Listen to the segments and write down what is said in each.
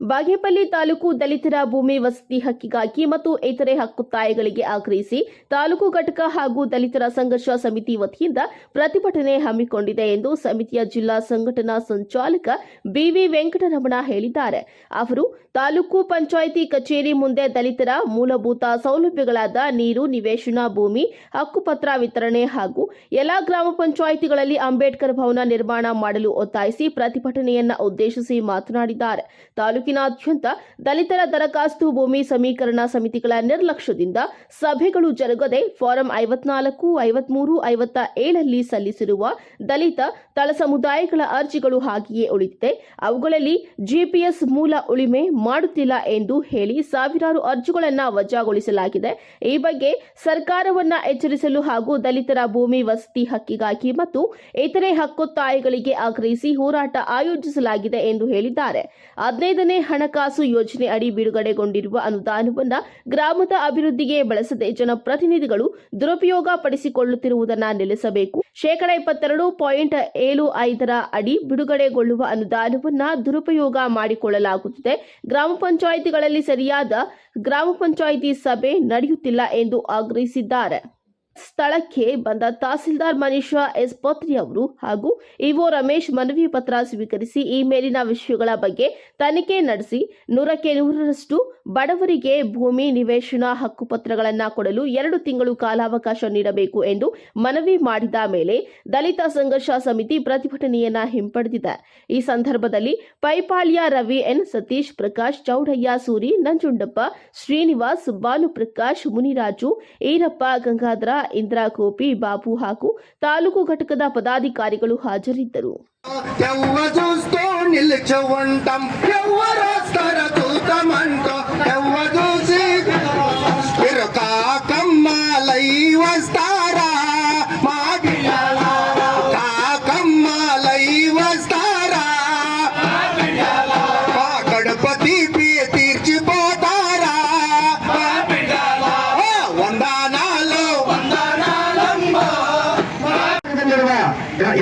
ಬಾಗೇಪಲ್ಲಿ ತಾಲೂಕು ದಲಿತರ ಭೂಮಿ ವಸತಿ ಹಕ್ಕಿಗಾಗಿ ಮತ್ತು ಇತರೆ ಹಕ್ಕೊತ್ತಾಯಗಳಿಗೆ ಆಗ್ರಹಿಸಿ ತಾಲೂಕು ಘಟಕ ಹಾಗೂ ದಲಿತರ ಸಂಘರ್ಷ ಸಮಿತಿ ವತಿಯಿಂದ ಪ್ರತಿಭಟನೆ ಹಮ್ಮಿಕೊಂಡಿದೆ ಎಂದು ಸಮಿತಿಯ ಜಿಲ್ಲಾ ಸಂಘಟನಾ ಸಂಚಾಲಕ ಬಿವಿ ವೆಂಕಟರಮಣ ಹೇಳಿದ್ದಾರೆ. ಅವರು ತಾಲೂಕು ಪಂಚಾಯಿತಿ ಕಚೇರಿ ಮುಂದೆ ದಲಿತರ ಮೂಲಭೂತ ಸೌಲಭ್ಯಗಳಾದ ನೀರು, ನಿವೇಶನ, ಭೂಮಿ ಹಕ್ಕುಪತ್ರ ವಿತರಣೆ ಹಾಗೂ ಎಲ್ಲಾ ಗ್ರಾಮ ಪಂಚಾಯಿತಿಗಳಲ್ಲಿ ಅಂಬೇಡ್ಕರ್ ಭವನ ನಿರ್ಮಾಣ ಮಾಡಲು ಒತ್ತಾಯಿಸಿ ಪ್ರತಿಭಟನೆಯನ್ನ ಉದ್ದೇಶಿಸಿ ಮಾತನಾಡಿದ್ದಾರೆ. ತಾಲೂಕಿನಾದ್ಯಂತ ದಲಿತರ ದರಖಾಸ್ತು ಭೂಮಿ ಸಮೀಕರಣ ಸಮಿತಿಗಳ ನಿರ್ಲಕ್ಷ್ಯದಿಂದ ಸಭೆಗಳು ಜರುಗದೆ ಫಾರಂ 54, 53, 57ರಲ್ಲಿ ಸಲ್ಲಿಸಿರುವ ದಲಿತ ತಳ ಸಮುದಾಯಗಳ ಅರ್ಜಿಗಳು ಹಾಗೆಯೇ ಉಳಿದಿದೆ. ಅವುಗಳಲ್ಲಿ ಜಿಪಿಎಸ್ ಮೂಲ ಉಳಿಮೆ ಮಾಡುತ್ತಿಲ್ಲ ಎಂದು ಹೇಳಿ ಸಾವಿರಾರು ಅರ್ಜಿಗಳನ್ನು ವಜಾಗೊಳಿಸಲಾಗಿದೆ. ಈ ಬಗ್ಗೆ ಸರ್ಕಾರವನ್ನ ಎಚ್ಚರಿಸಲು ಹಾಗೂ ದಲಿತರ ಭೂಮಿ ವಸತಿ ಹಕ್ಕಿಗಾಗಿ ಮತ್ತು ಇತರೆ ಹಕ್ಕೊತ್ತಾಯಗಳಿಗೆ ಆಗ್ರಹಿಸಿ ಹೋರಾಟ ಆಯೋಜಿಸಲಾಗಿದೆ ಎಂದು ಹೇಳಿದ್ದಾರೆ. 15ನೇ ಹಣಕಾಸು ಯೋಜನೆ ಅಡಿ ಬಿಡುಗಡೆಗೊಂಡಿರುವ ಅನುದಾನವನ್ನು ಗ್ರಾಮದ ಅಭಿವೃದ್ಧಿಗೆ ಬಳಸದೆ ಜನಪ್ರತಿನಿಧಿಗಳು ದುರುಪಯೋಗ ಪಡಿಸಿಕೊಳ್ಳುತ್ತಿರುವುದನ್ನು ನಿಲ್ಲಿಸಬೇಕು. 22.75ರ ಅಡಿ ಬಿಡುಗಡೆಗೊಳ್ಳುವ ಅನುದಾನವನ್ನು ದುರುಪಯೋಗ ಮಾಡಿಕೊಳ್ಳಲಾಗುತ್ತಿದೆ. ಗ್ರಾಮ ಪಂಚಾಯಿತಿಗಳಲ್ಲಿ ಸರಿಯಾದ ಗ್ರಾಮ ಪಂಚಾಯಿತಿ ಸಭೆ ನಡೆಯುತ್ತಿಲ್ಲ ಎಂದು ಆಗ್ರಹಿಸಿದ್ದಾರೆ. ಸ್ಥಳಕ್ಕೆ ಬಂದ ತಹಸೀಲ್ದಾರ್ ಮನೀಷಾ ಎಸ್ ಪತ್ರಿ ಅವರು ಹಾಗೂ ಇಒ ರಮೇಶ್ ಮನವಿ ಪತ್ರ ಸ್ವೀಕರಿಸಿ ಈ ಮೇಲಿನ ವಿಷಯಗಳ ಬಗ್ಗೆ ತನಿಖೆ ನಡೆಸಿ 100ಕ್ಕೆ 100ರಷ್ಟು ಬಡವರಿಗೆ ಭೂಮಿ, ನಿವೇಶನ, ಹಕ್ಕುಪತ್ರಗಳನ್ನು ಕೊಡಲು 2 ತಿಂಗಳು ಕಾಲಾವಕಾಶ ನೀಡಬೇಕು ಎಂದು ಮನವಿ ಮಾಡಿದ ಮೇಲೆ ದಲಿತ ಸಂಘರ್ಷ ಸಮಿತಿ ಪ್ರತಿಭಟನೆಯನ್ನ ಹಿಂಪಡೆದಿದೆ. ಈ ಸಂದರ್ಭದಲ್ಲಿ ಪೈಪಾಳ್ಯ ರವಿ ಎನ್, ಸತೀಶ್, ಪ್ರಕಾಶ್, ಚೌಡಯ್ಯ, ಸೂರಿ, ನಂಜುಂಡಪ್ಪ, ಶ್ರೀನಿವಾಸ್, ಭಾನುಪ್ರಕಾಶ್, ಮುನಿರಾಜು, ಈರಪ್ಪ, ಗಂಗಾಧರ, ಇಂದ್ರ, ಗೋಪಿ, ಬಾಬು ಹಾಗೂ ತಾಲೂಕು ಘಟಕದ ಪದಾಧಿಕಾರಿಗಳು ಹಾಜರಿದ್ದರು.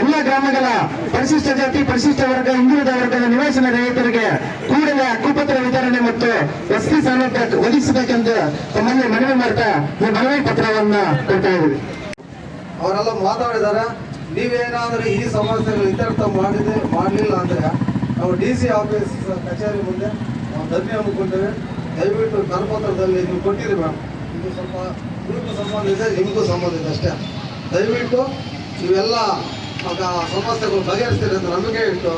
ಎಲ್ಲ ಗ್ರಾಮಗಳ ಪರಿಶಿಷ್ಟ ಜಾತಿ, ಪರಿಶಿಷ್ಟ ವರ್ಗ, ಹಿಂದುಳಿದ ವರ್ಗದ ನಿವಾಸನ ರಹಿತರಿಗೆ ಕೂಡಲೇ ಹಕ್ಕುಪತ್ರ ವಿತರಣೆ ಮತ್ತು ವಸತಿ ಸೌಲಭ್ಯ ಒದಗಿಸಬೇಕೆಂದು ತಮ್ಮಲ್ಲಿ ಮನವಿ ಮಾಡ್ತಾ ಈ ಮನವಿ ಪತ್ರವನ್ನ ಕೊಡ್ತಾ ಇದ್ದೀವಿ. ಅವರೆಲ್ಲ ಮಾತಾಡಿದ್ದಾರೆ. ನೀವೇನಾದ್ರೂ ಈ ಸಮಸ್ಯೆಗಳು ಇತ್ಯರ್ಥ ಮಾಡಲಿಲ್ಲ ಅಂದ್ರೆ ನಾವು DC ಆಫೀಸ್ ಕಚೇರಿ ಮುಂದೆ ನಾವು ಧರಣಿ ಹಮ್ಮಿಕೊಂಡಿದ್ದೇವೆ. ದಯವಿಟ್ಟು ಕರಪತ್ರದಲ್ಲಿ ನೀವು ಕೊಟ್ಟಿರಿ ಮೇಡಮ್. ಇದು ಸ್ವಲ್ಪ ನಿಮಗೂ ಸಂಬಂಧ ಇದೆ, ನಿಮಗೂ ಸಂಬಂಧ ಇದೆ ಅಷ್ಟೇ. ದಯವಿಟ್ಟು ಇವೆಲ್ಲ ಸಮಸ್ಯೆಗಳು ಬಗೆಹರಿಸ್ತೀರಿ ಅಂತ ನಂಬಿಕೆ ಇಟ್ಟು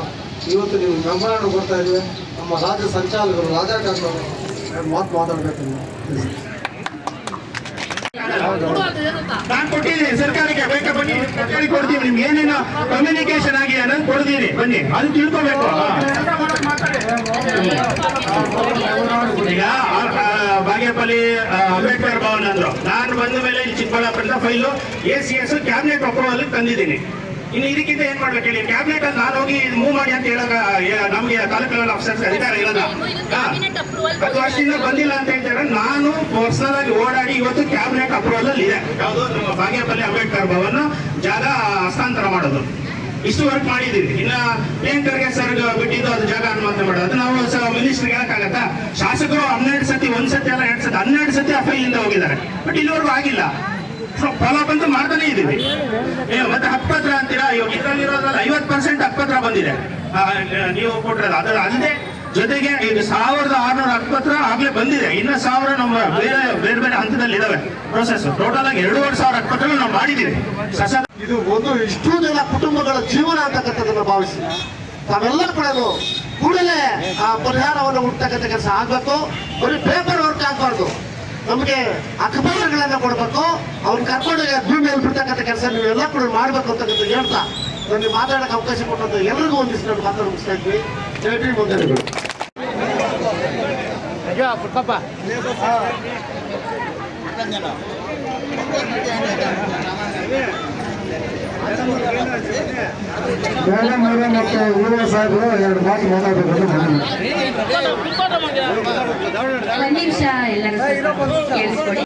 ಇವತ್ತು ನೀವು ಮೆಮೊರಾಂಡಮ್ ಕೊಡ್ತಾ ಇದ್ದೀವಿ. ನಮ್ಮ ರಾಜ್ಯ ಸಂಚಾಲಕರು ರಾಜಾಕಾಂತರು ಮಾತಾಡಬೇಕು. ನಾನು ಕೊಟ್ಟಿದ್ದೀನಿ ಸರ್ಕಾರಕ್ಕೆ, ಬೇಕಾ ಬನ್ನಿ ಸರ್ಕಾರಕ್ಕೆ ಕೊಡ್ತೀವಿ. ನಿಮ್ಗೆ ಏನೇನು ಕಮ್ಯುನಿಕೇಶನ್ ಆಗಿ ಅನ್ನೋದು ಕೊಡ್ತೀನಿ, ಬನ್ನಿ ಅದು ತಿಳ್ಕೋಬೇಕು. ಈಗ ಬಾಗೇಪಲ್ಲಿ ಅಂಬೇಡ್ಕರ್ ಭವನ ಅಂದ್ರು, ನಾನು ಬಂದ ಮೇಲೆ ಇಲ್ಲಿ ಚಿಕ್ಕಬಳ್ಳಾಪುರದ ಫೈಲು ACS ಕ್ಯಾಬಿನೆಟ್ ಅಪ್ರೂವಲ್ ತಂದಿದ್ದೀನಿ. ಇನ್ನು ಇದಕ್ಕಿಂತ ಏನ್ ಮಾಡ್ಬೇಕು ಹೇಳಿ? ಕ್ಯಾಬಿನೆಟ್ ಅಲ್ಲಿ ನಾನು ಹೋಗಿ ಮೂವ್ ಮಾಡಿ ಅಂತ ಹೇಳಾಗ ನಮಗೆ ತಾಲೂಕು ಲೆವೆಲ್ ಆಫೀಸರ್ಸ್ ಅಧಿಕಾರ ಇರೋದ ಅದು ಅಷ್ಟಿಂದ ಬಂದಿಲ್ಲ ಅಂತ ಹೇಳ್ತಾರೆ. ನಾನು ಪರ್ಸನಲ್ ಆಗಿ ಓಡಾಡಿ ಇವತ್ತು ಕ್ಯಾಬಿನೆಟ್ ಅಪ್ರೂವಲ್ ಅಲ್ಲಿ ಇದೆ. ಯಾವುದು ನಮ್ಮ ಬಾಗೇಪಲ್ಲಿ ಅಂಬೇಡ್ಕರ್ ಭವನ ಜಾಗ ಹಸ್ತಾಂತರ ಮಾಡೋದು, ಇಷ್ಟು ವರ್ಕ್ ಮಾಡಿದೀವಿ. ಇನ್ನ ಪ್ರಿಯಾಂಕರ್ಗೆ ಸರ್ ಬಿಟ್ಟಿದ್ದು ಅದು ಜಾಗ ಅನುಮತಿ ಮಾಡೋದು, ಅದು ನಾವು ಮಿನಿಸ್ಟರ್ಗೆ ಹೇಳಕ್ಕಾಗತ್ತಾ? ಶಾಸಕರು 12 ಸತಿ, 1 ಸತಿ ಅಲ್ಲ 2 ಸತಿ 12 ಸತಿ ಆ ಫೈಲ್ ಇಂದ ಹೋಗಿದ್ದಾರೆ. ಬಟ್ ಇಲ್ಲಿವರೆಗೂ ಆಗಿಲ್ಲ. ಫಾಲೋ ಬಂದು ಮಾಡ್ತಾನೆ ಇದೀವಿ. ಮತ್ತೆ ಹಕ್ಕುಪತ್ರ ಅಂತೀರಾ, ಇವಾಗ ಇದರಲ್ಲಿರೋದ್ರಲ್ಲಿ 50% ಹಕ್ಕುಪತ್ರ ಬಂದಿದೆ ನೀವು ಕೊಟ್ಟಿರೋದು. ಅದರ ಅಲ್ಲದೆ ಜೊತೆಗೆ ಈಗ 1600 ಹಕ್ಕುಪತ್ರ ಆಗ್ಲೇ ಬಂದಿದೆ. ಇನ್ನ 1000 ನಮ್ಮ ಬೇರೆ ಬೇರೆ ಹಂತದಲ್ಲಿ ಇದಾವೆ ಪ್ರೊಸೆಸ್. ಟೋಟಲ್ ಆಗಿ 2500 ಹಕ್ಕುಪತ್ರ ನಾವು ಮಾಡಿದ್ದೀವಿ. ಇದು ಒಂದು ಇಷ್ಟು ಜನ ಕುಟುಂಬಗಳ ಜೀವನ ಅಂತಕ್ಕಂಥದ್ದನ್ನು ಭಾವಿಸಿ ತಾವೆಲ್ಲರೂ ಕೂಡ ಕೂಡಲೇ ಆ ಪರಿಹಾರವನ್ನು ಹುಡ್ತಕ್ಕಂಥ ಕೆಲಸ ಆಗಬೇಕು. ಬರೀ ಪೇಪರ್ ವರ್ಕ್ ಆಗಬಾರ್ದು. ನಮಗೆ ಹಕ್ಕುಪತ್ರಗಳನ್ನ ಕೊಡಬೇಕು. ಅವ್ರು ಕರ್ಕೊಂಡು ಭೂಮಿಯಲ್ಲಿ ಬಿಡ್ತಕ್ಕಂಥ ಕೆಲಸ ನೀವೆಲ್ಲ ಕೂಡ ಮಾಡಬೇಕು ಅಂತಕ್ಕಂಥ ಹೇಳ್ತಾ ನನಗೆ ಮಾತಾಡೋಕೆ ಅವಕಾಶ ಕೊಟ್ಟಂತ ಎಲ್ಲರಿಗೂ ಒಂದಿಷ್ಟು ನಾನು ಮಾತಾಡ ಮುಗಿಸ್ತಾ ಇದ್ವಿ. ಜಯಟಿ ವಂದನೆಗಳು. ಮತ್ತು ಊರಿನ ಸಾಹೇಬರು 2 ಮಾತು ಮಾತಾಡಬೇಕು. 1 ನಿಮಿಷ ಎಲ್ಲರೂ ಕೇಳಿಸ್ಕೊಡಿ.